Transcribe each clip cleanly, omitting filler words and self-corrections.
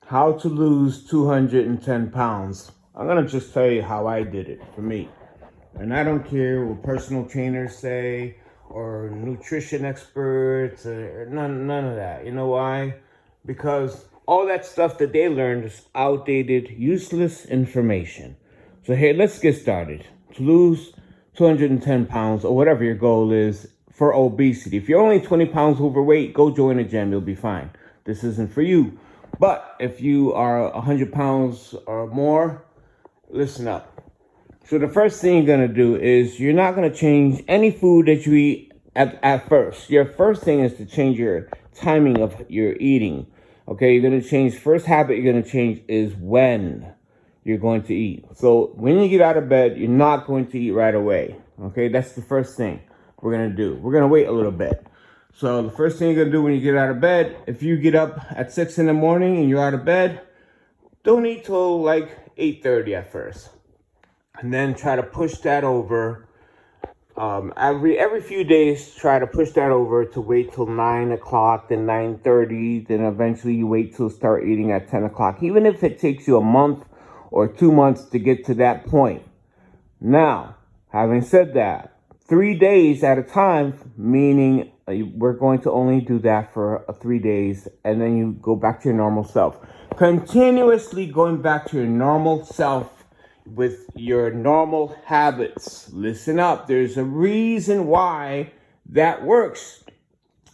How to lose 210 pounds. I'm going to just tell you how I did it for me. And I don't care what personal trainers say or nutrition experts or none of that. You know why? Because all that stuff that they learned is outdated, useless information. So here, let's get started. To lose 210 pounds or whatever your goal is for obesity. If you're only 20 pounds overweight, go join a gym. You'll be fine. This isn't for you. But if you are 100 pounds or more, listen up. So the first thing you're going to do is you're not going to change any food that you eat at first. Your first thing is to change your timing of your eating. Okay, you're going to change, first habit you're going to change is when you're going to eat. So when you get out of bed, you're not going to eat right away. Okay, that's the first thing we're going to do. We're going to wait a little bit. So the first thing you're going to do when you get out of bed, if you get up at 6 in the morning and you're out of bed, don't eat till like 8:30 at first. And then try to push that over. Every few days, try to push that over to wait till 9 o'clock, then 9:30, then eventually you wait till start eating at 10 o'clock. Even if it takes you a month or 2 months to get to that point. Now, having said that, 3 days at a time, meaning we're going to only do that for 3 days, and then you go back to your normal self. Continuously going back to your normal self with your normal habits. Listen up. There's a reason why that works.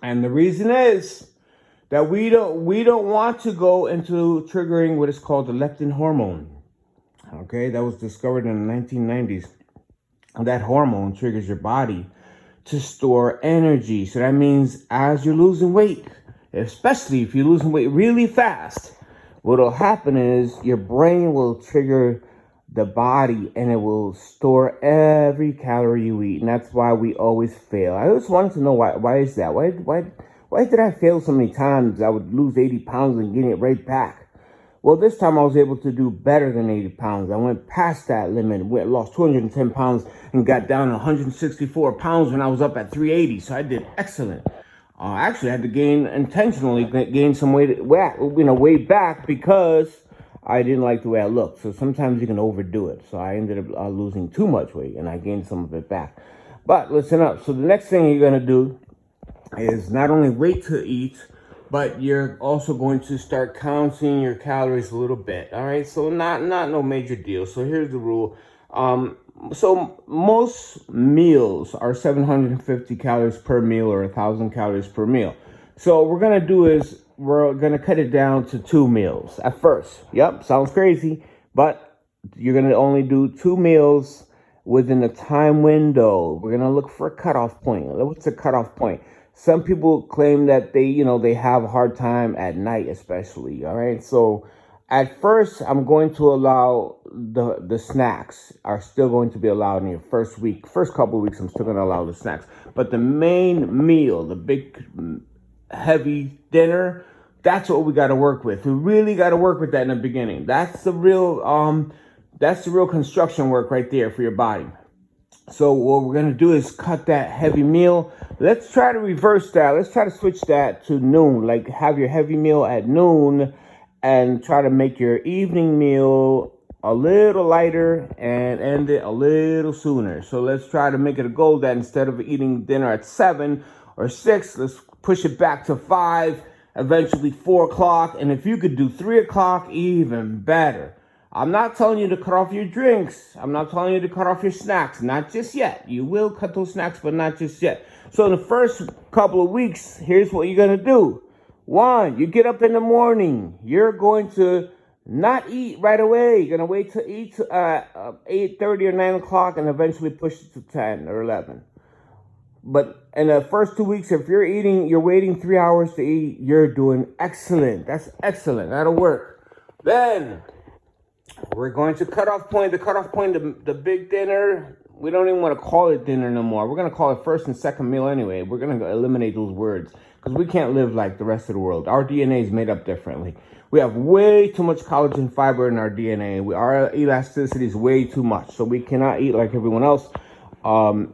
And the reason is that we don't want to go into triggering what is called the leptin hormone. Okay, that was discovered in the 1990s. And that hormone triggers your body to store energy. So that means as you're losing weight, especially if you're losing weight really fast, what'll happen is your brain will trigger the body and it will store every calorie you eat. And that's why we always fail. I always wanted to know why is that? Why did I fail so many times? I would lose 80 pounds and get it right back. Well, this time I was able to do better than 80 pounds. I went past that limit, lost 210 pounds and got down to 164 pounds when I was up at 380. So I did excellent. Actually, I had to intentionally gain some way back because I didn't like the way I looked. So sometimes you can overdo it. So I ended up losing too much weight and I gained some of it back. But listen up. So the next thing you're going to do is not only wait to eat, but you're also going to start counting your calories a little bit. All right. So not no major deal. So here's the rule. So most meals are 750 calories per meal or 1,000 calories per meal. So what we're going to do is we're going to cut it down to 2 meals at first. Yep. Sounds crazy, but you're going to only do 2 meals within a time window. We're going to look for a cutoff point. What's a cutoff point? Some people claim that they have a hard time at night, especially. All right. So at first, I'm going to allow the snacks are still going to be allowed in your first couple of weeks. I'm still going to allow the snacks, but the main meal, the big heavy dinner, that's what we got to work with. We really got to work with that in the beginning. That's the real construction work right there for your body. So what we're going to do is cut that heavy meal. Let's try to reverse that. Let's try to switch that to noon. Like have your heavy meal at noon and try to make your evening meal a little lighter and end it a little sooner. So let's try to make it a goal that instead of eating dinner at 7 or 6, let's push it back to 5, eventually 4 o'clock. And if you could do 3 o'clock, even better. I'm not telling you to cut off your drinks. I'm not telling you to cut off your snacks. Not just yet. You will cut those snacks, but not just yet. So in the first couple of weeks, here's what you're going to do. 1, you get up in the morning. You're going to not eat right away. You're going to wait to eat at 8:30 or 9 o'clock and eventually push it to 10 or 11. But in the first 2 weeks, if you're waiting 3 hours to eat, you're doing excellent. That's excellent. That'll work. Then we're going to the cutoff point, the big dinner. We don't even want to call it dinner no more. We're going to call it first and second meal anyway. We're going to eliminate those words because we can't live like the rest of the world. Our DNA is made up differently. We have way too much collagen fiber in our DNA. Our elasticity is way too much. So we cannot eat like everyone else. And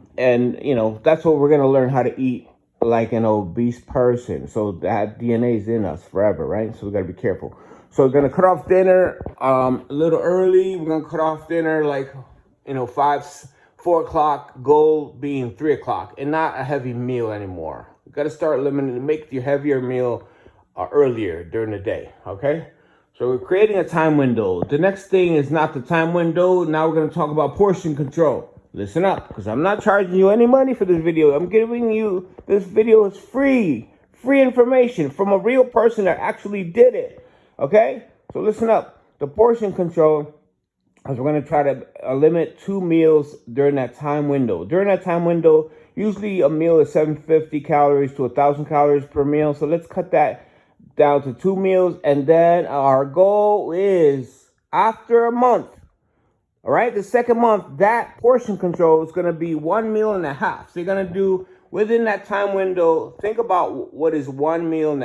that's what we're going to learn how to eat like an obese person. So that DNA is in us forever, right? So we gotta be careful. So we're gonna cut off dinner a little early. We're gonna cut off dinner like 4 o'clock. Goal being 3 o'clock, and not a heavy meal anymore. You gotta start limiting. Make your heavier meal earlier during the day. Okay. So we're creating a time window. The next thing is not the time window. Now we're gonna talk about portion control. Listen up, because I'm not charging you any money for this video. I'm giving you, this video is free information from a real person that actually did it. Okay? So listen up. The portion control is we're going to try to limit 2 meals during that time window. During that time window, usually a meal is 750 calories to 1,000 calories per meal. So let's cut that down to 2 meals. And then our goal is after a month, all right, the second month, that portion control is going to be 1.5 meals. So you're going to do within that time window, think about what is 1.5 meals.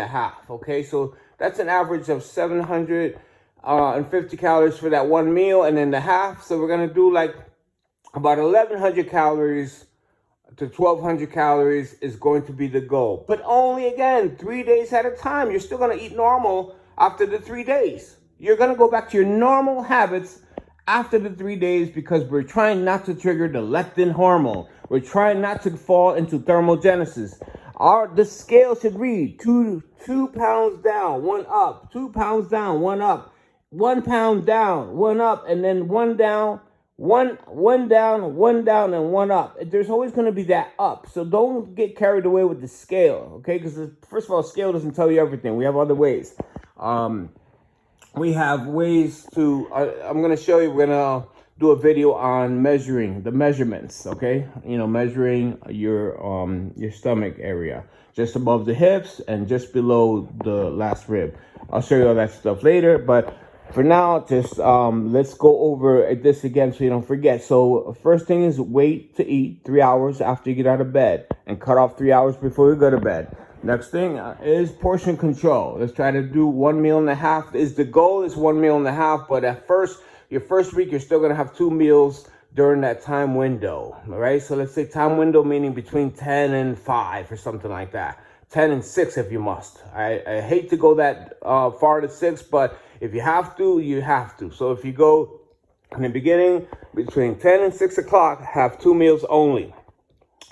Okay, so that's an average of 750 calories for that 1 meal, and then the half. So we're going to do like about 1,100 calories to 1,200 calories is going to be the goal. But only, again, 3 days at a time. You're still going to eat normal after the 3 days. You're going to go back to your normal habits after the 3 days, because we're trying not to trigger the leptin hormone. We're trying not to fall into thermogenesis. The scale should read 2 pounds down, 1 up, 2 pounds down, 1 up, 1 pound down, 1 up, and then 1 down, one down, 1 down, and 1 up. There's always going to be that up. So don't get carried away with the scale, okay? Because first of all, scale doesn't tell you everything. We have other ways. We have ways to, I'm going to show you, we're going to do a video on measuring the measurements, okay? Measuring your stomach area, just above the hips and just below the last rib. I'll show you all that stuff later, but for now, just let's go over this again so you don't forget. So first thing is wait to eat 3 hours after you get out of bed and cut off 3 hours before you go to bed. Next thing is portion control. Let's try to do 1.5 meals. Is the goal is 1.5 meals, but at first, your first week, you're still going to have 2 meals during that time window. All right. So let's say time window, meaning between 10 and 5 or something like that. 10 and 6 if you must. I hate to go that far to 6, but if you have to, you have to. So if you go in the beginning between 10 and 6 o'clock, have 2 meals only.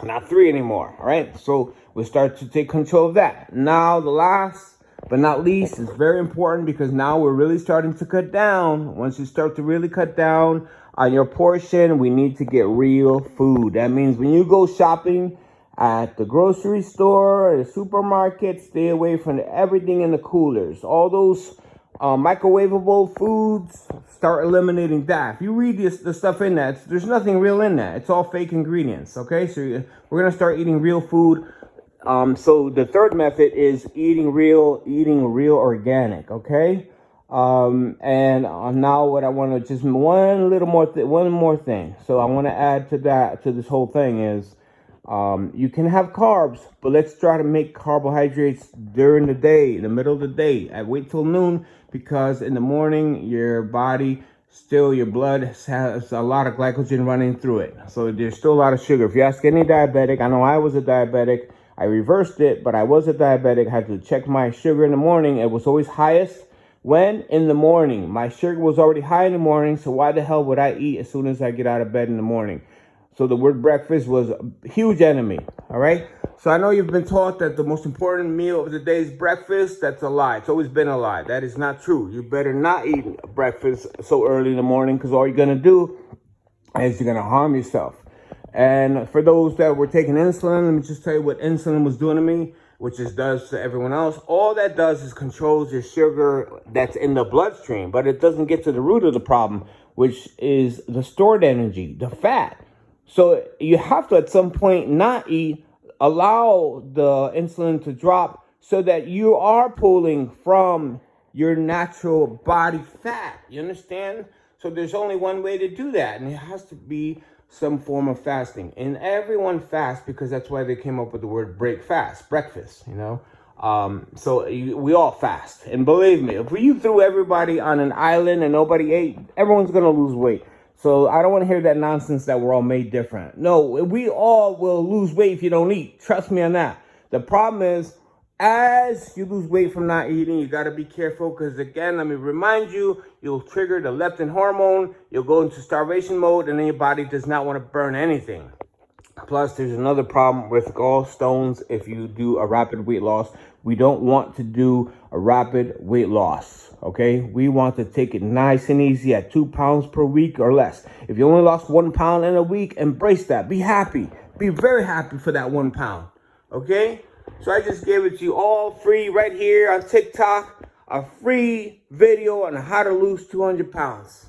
Not 3 anymore, all right? So we start to take control of that. Now, the last but not least is very important, because now we're really starting to cut down. Once you start to really cut down on your portion, we need to get real food. That means when you go shopping at the grocery store or the supermarket, stay away from everything in the coolers. All those microwavable foods, start eliminating that. If you read the stuff in that, there's nothing real in that. It's all fake ingredients, okay? So we're going to start eating real food. So the third method is eating real organic, okay? And now what I want to, just one more thing. So I want to add to this whole thing is, you can have carbs, but let's try to make carbohydrates during the day, in the middle of the day. I wait till noon, because in the morning, your body, your blood has a lot of glycogen running through it. So there's still a lot of sugar. If you ask any diabetic, I know I was a diabetic. I reversed it, but I was a diabetic. I had to check my sugar in the morning. It was always highest when? In the morning. My sugar was already high in the morning, so why the hell would I eat as soon as I get out of bed in the morning? So the word breakfast was a huge enemy, all right? So I know you've been taught that the most important meal of the day is breakfast. That's a lie. It's always been a lie. That is not true. You better not eat breakfast so early in the morning, because all you're going to do is you're going to harm yourself. And for those that were taking insulin, let me just tell you what insulin was doing to me, which it does to everyone else. All that does is controls your sugar that's in the bloodstream, but it doesn't get to the root of the problem, which is the stored energy, the fat. So you have to, at some point, not eat, allow the insulin to drop so that you are pulling from your natural body fat. You understand? So there's only one way to do that, and it has to be some form of fasting. And everyone fasts, because that's why they came up with the word breakfast, So we all fast. And believe me, if you threw everybody on an island and nobody ate, everyone's going to lose weight. So I don't want to hear that nonsense that we're all made different. No, we all will lose weight if you don't eat. Trust me on that. The problem is, as you lose weight from not eating, you got to be careful because, again, let me remind you, you'll trigger the leptin hormone, you'll go into starvation mode, and then your body does not want to burn anything. Plus, there's another problem with gallstones if you do a rapid weight loss. We don't want to do a rapid weight loss, okay? We want to take it nice and easy at 2 pounds per week or less. If you only lost 1 pound in a week, embrace that. Be happy. Be very happy for that 1 pound, okay? So I just gave it to you all free right here on TikTok, a free video on how to lose 200 pounds.